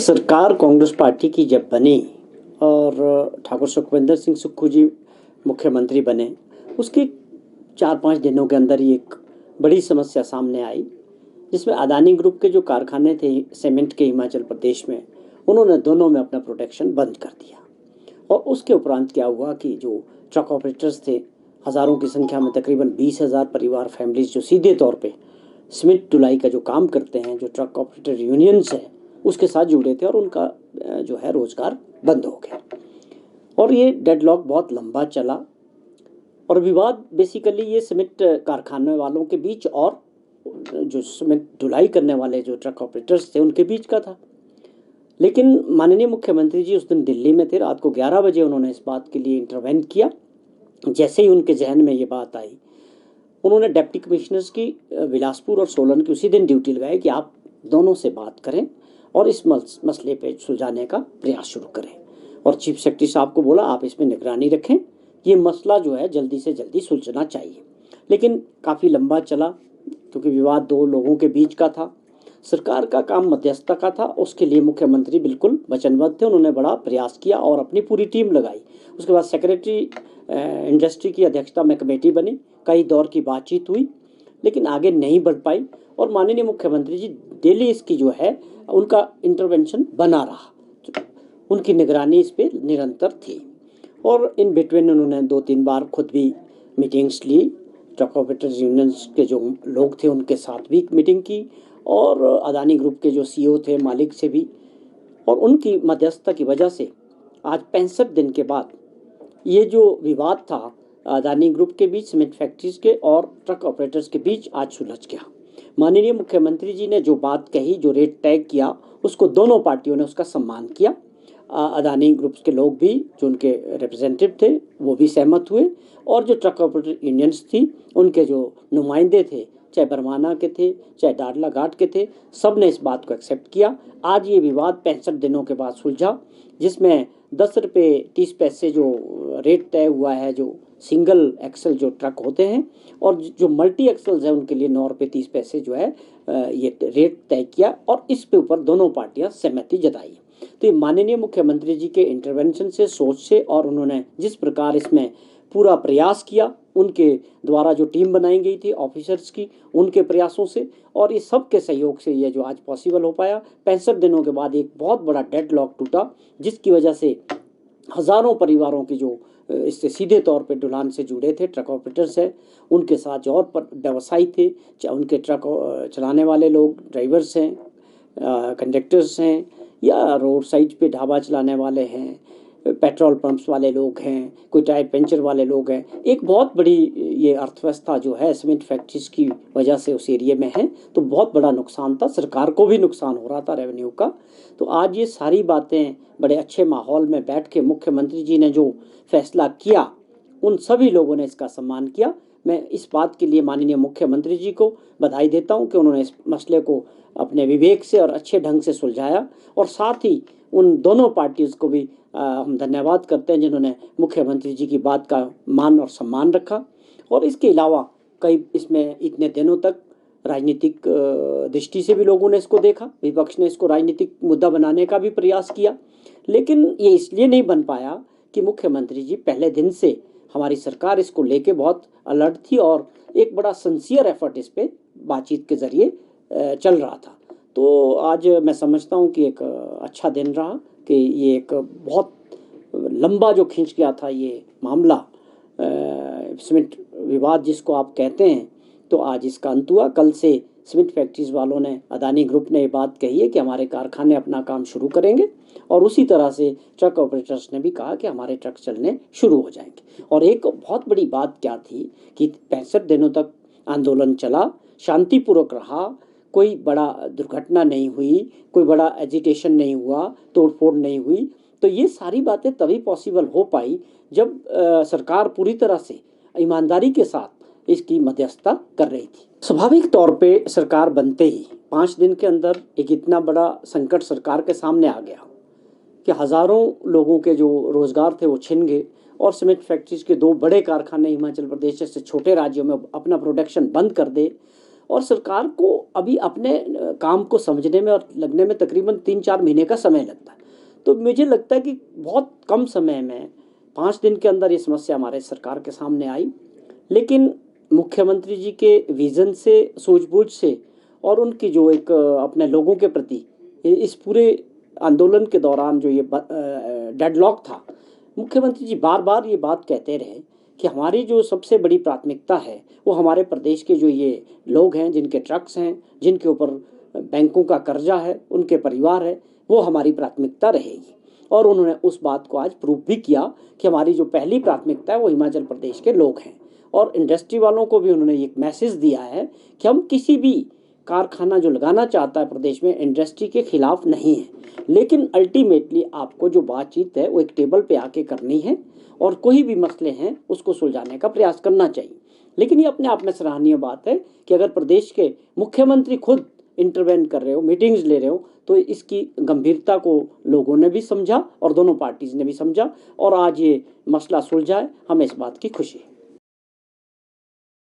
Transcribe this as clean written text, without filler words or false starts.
सरकार कांग्रेस पार्टी की जब बनी और ठाकुर सुखविंदर सिंह सुक्खू जी मुख्यमंत्री बने, उसके 4-5 दिनों के अंदर ही एक बड़ी समस्या सामने आई, जिसमें अदानी ग्रुप के जो कारखाने थे सीमेंट के हिमाचल प्रदेश में, उन्होंने दोनों में अपना प्रोडक्शन बंद कर दिया। और उसके उपरांत क्या हुआ कि जो ट्रक ऑपरेटर्स थे, हज़ारों की संख्या में तकरीबन 20,000 परिवार फैमिलीज जो सीधे तौर पे सीमेंट ढुलाई का जो काम करते हैं, जो ट्रक ऑपरेटर यूनियंस हैं, उसके साथ जुड़े थे और उनका जो है रोज़गार बंद हो गया। और ये डेडलॉक बहुत लंबा चला और विवाद बेसिकली ये सीमेंट कारखाने वालों के बीच और जो सीमेंट ढुलाई करने वाले जो ट्रक ऑपरेटर्स थे उनके बीच का था। लेकिन माननीय मुख्यमंत्री जी उस दिन दिल्ली में थे, रात को 11 बजे उन्होंने इस बात के लिए इंटरवेन किया। जैसे ही उनके जहन में ये बात आई, उन्होंने डिप्टी कमिश्नर्स की बिलासपुर और सोलन की उसी दिन ड्यूटी लगाई कि आप दोनों से बात करें और इस मसले पे सुलझाने का प्रयास शुरू करें। और चीफ सेक्रेटरी साहब को बोला आप इसमें निगरानी रखें, ये मसला जो है जल्दी से जल्दी सुलझना चाहिए। लेकिन काफ़ी लंबा चला क्योंकि विवाद दो लोगों के बीच का था। सरकार का काम मध्यस्थता का था, उसके लिए मुख्यमंत्री बिल्कुल वचनबद्ध थे। उन्होंने बड़ा प्रयास किया और अपनी पूरी टीम लगाई। उसके बाद सेक्रेटरी इंडस्ट्री की अध्यक्षता में कमेटी बनी, कई दौर की बातचीत हुई, लेकिन आगे नहीं बढ़ पाई। और माननीय मुख्यमंत्री जी डेली इसकी जो है उनका इंटरवेंशन बना रहा, उनकी निगरानी इस पर निरंतर थी। और इन बिटवीन उन्होंने 2-3 बार खुद भी मीटिंग्स ली, ट्रक ऑपरेटर्स यूनियंस के जो लोग थे उनके साथ भी मीटिंग की और अदानी ग्रुप के जो सीईओ थे, मालिक से भी। और उनकी मध्यस्थता की वजह से आज 65 दिन के बाद ये जो विवाद था अदानी ग्रुप के बीच, सीमेंट फैक्ट्रीज के और ट्रक ऑपरेटर्स के बीच, आज सुलझ गया। माननीय मुख्यमंत्री जी ने जो बात कही, जो रेट तय किया, उसको दोनों पार्टियों ने उसका सम्मान किया। अदानी ग्रुप के लोग भी, जो उनके रिप्रेजेंटेटिव थे, वो भी सहमत हुए और जो ट्रक ऑपरेटर यूनियंस थी उनके जो नुमाइंदे थे, चाहे बरमाना के थे चाहे डाडला घाट के थे, सब ने इस बात को एक्सेप्ट किया। आज ये विवाद 65 दिनों के बाद सुलझा, जिसमें 10 रुपये 30 पैसे जो रेट तय हुआ है, जो सिंगल एक्सल जो ट्रक होते हैं और जो मल्टी एक्सल्स है उनके लिए 9 रुपये 30 पैसे जो है ये रेट तय किया और इस पे ऊपर दोनों पार्टियां सहमति जताई। तो ये माननीय मुख्यमंत्री जी के इंटरवेंशन से, सोच से, और उन्होंने जिस प्रकार इसमें पूरा प्रयास किया, उनके द्वारा जो टीम बनाई गई थी ऑफिसर्स की, उनके प्रयासों से और इस सब के सहयोग से ये जो आज पॉसिबल हो पाया। 65 दिनों के बाद एक बहुत बड़ा डेडलॉक टूटा, जिसकी वजह से हज़ारों परिवारों की जो इससे सीधे तौर पे ढुलान से जुड़े थे, ट्रक ऑपरेटर्स हैं, उनके साथ जो और व्यवसायी थे, चाहे उनके ट्रक चलाने वाले लोग, ड्राइवर्स हैं, कंडक्टर्स हैं, या रोड साइड पे ढाबा चलाने वाले हैं, पेट्रोल पंप्स वाले लोग हैं, कोई टायर पंचर वाले लोग हैं, एक बहुत बड़ी ये अर्थव्यवस्था जो है सीमेंट फैक्ट्रीज की वजह से उस एरिया में है। तो बहुत बड़ा नुकसान था, सरकार को भी नुकसान हो रहा था रेवेन्यू का। तो आज ये सारी बातें बड़े अच्छे माहौल में बैठ के मुख्यमंत्री जी ने जो फैसला किया, उन सभी लोगों ने इसका सम्मान किया। मैं इस बात के लिए माननीय मुख्यमंत्री जी को बधाई देता हूं कि उन्होंने इस मसले को अपने विवेक से और अच्छे ढंग से सुलझाया। और साथ ही उन दोनों पार्टीज को भी हम धन्यवाद करते हैं जिन्होंने मुख्यमंत्री जी की बात का मान और सम्मान रखा। और इसके अलावा कई इसमें इतने दिनों तक राजनीतिक दृष्टि से भी लोगों ने इसको देखा, विपक्ष ने इसको राजनीतिक मुद्दा बनाने का भी प्रयास किया, लेकिन ये इसलिए नहीं बन पाया कि मुख्यमंत्री जी पहले दिन से, हमारी सरकार इसको लेके बहुत अलर्ट थी और एक बड़ा सिंसियर एफर्ट इस पे बातचीत के ज़रिए चल रहा था। तो आज मैं समझता हूँ कि एक अच्छा दिन रहा कि ये एक बहुत लंबा जो खींच गया था ये मामला, सीमेंट विवाद जिसको आप कहते हैं, तो आज इसका अंत हुआ। कल से सीमेंट फैक्ट्रीज वालों ने, अदानी ग्रुप ने ये बात कही है कि हमारे कारखाने अपना काम शुरू करेंगे और उसी तरह से ट्रक ऑपरेटर्स ने भी कहा कि हमारे ट्रक चलने शुरू हो जाएंगे। और एक बहुत बड़ी बात क्या थी कि 65 दिनों तक आंदोलन चला, शांतिपूर्वक रहा, कोई बड़ा दुर्घटना नहीं हुई, कोई बड़ा एजिटेशन नहीं हुआ, तोड़फोड़ नहीं हुई। तो ये सारी बातें तभी पॉसिबल हो पाई जब सरकार पूरी तरह से ईमानदारी के साथ इसकी मध्यस्थता कर रही थी। स्वाभाविक तौर पे सरकार बनते ही 5 दिन के अंदर एक इतना बड़ा संकट सरकार के सामने आ गया कि हज़ारों लोगों के जो रोज़गार थे वो छिन गए और सीमेंट फैक्ट्रीज के 2 बड़े कारखाने हिमाचल प्रदेश जैसे छोटे राज्यों में अपना प्रोडक्शन बंद कर दे और सरकार को अभी अपने काम को समझने में और लगने में तकरीबन 3-4 महीने का समय लगता है। तो मुझे लगता है कि बहुत कम समय में 5 दिन के अंदर ये समस्या हमारे सरकार के सामने आई। लेकिन मुख्यमंत्री जी के विज़न से, सूझबूझ से और उनकी जो एक अपने लोगों के प्रति इस पूरे आंदोलन के दौरान जो ये डेडलॉक था, मुख्यमंत्री जी बार-बार ये बात कहते रहे कि हमारी जो सबसे बड़ी प्राथमिकता है, वो हमारे प्रदेश के जो ये लोग हैं, जिनके ट्रक्स हैं, जिनके ऊपर बैंकों का कर्जा है, उनके परिवार है, वो हमारी प्राथमिकता रहेगी। और उन्होंने उस बात को आज प्रूव भी किया कि हमारी जो पहली प्राथमिकता है वो हिमाचल प्रदेश के लोग हैं। और इंडस्ट्री वालों को भी उन्होंने एक मैसेज दिया है कि हम किसी भी कारखाना जो लगाना चाहता है प्रदेश में, इंडस्ट्री के खिलाफ नहीं है, लेकिन अल्टीमेटली आपको जो बातचीत है वो एक टेबल पे आके करनी है और कोई भी मसले हैं उसको सुलझाने का प्रयास करना चाहिए। लेकिन ये अपने आप में सराहनीय बात है कि अगर प्रदेश के मुख्यमंत्री खुद इंटरवेन कर रहे हो, मीटिंग्स ले रहे हो, तो इसकी गंभीरता को लोगों ने भी समझा और दोनों पार्टीज ने भी समझा और आज ये मसला सुलझा है, हमें इस बात की खुशी है।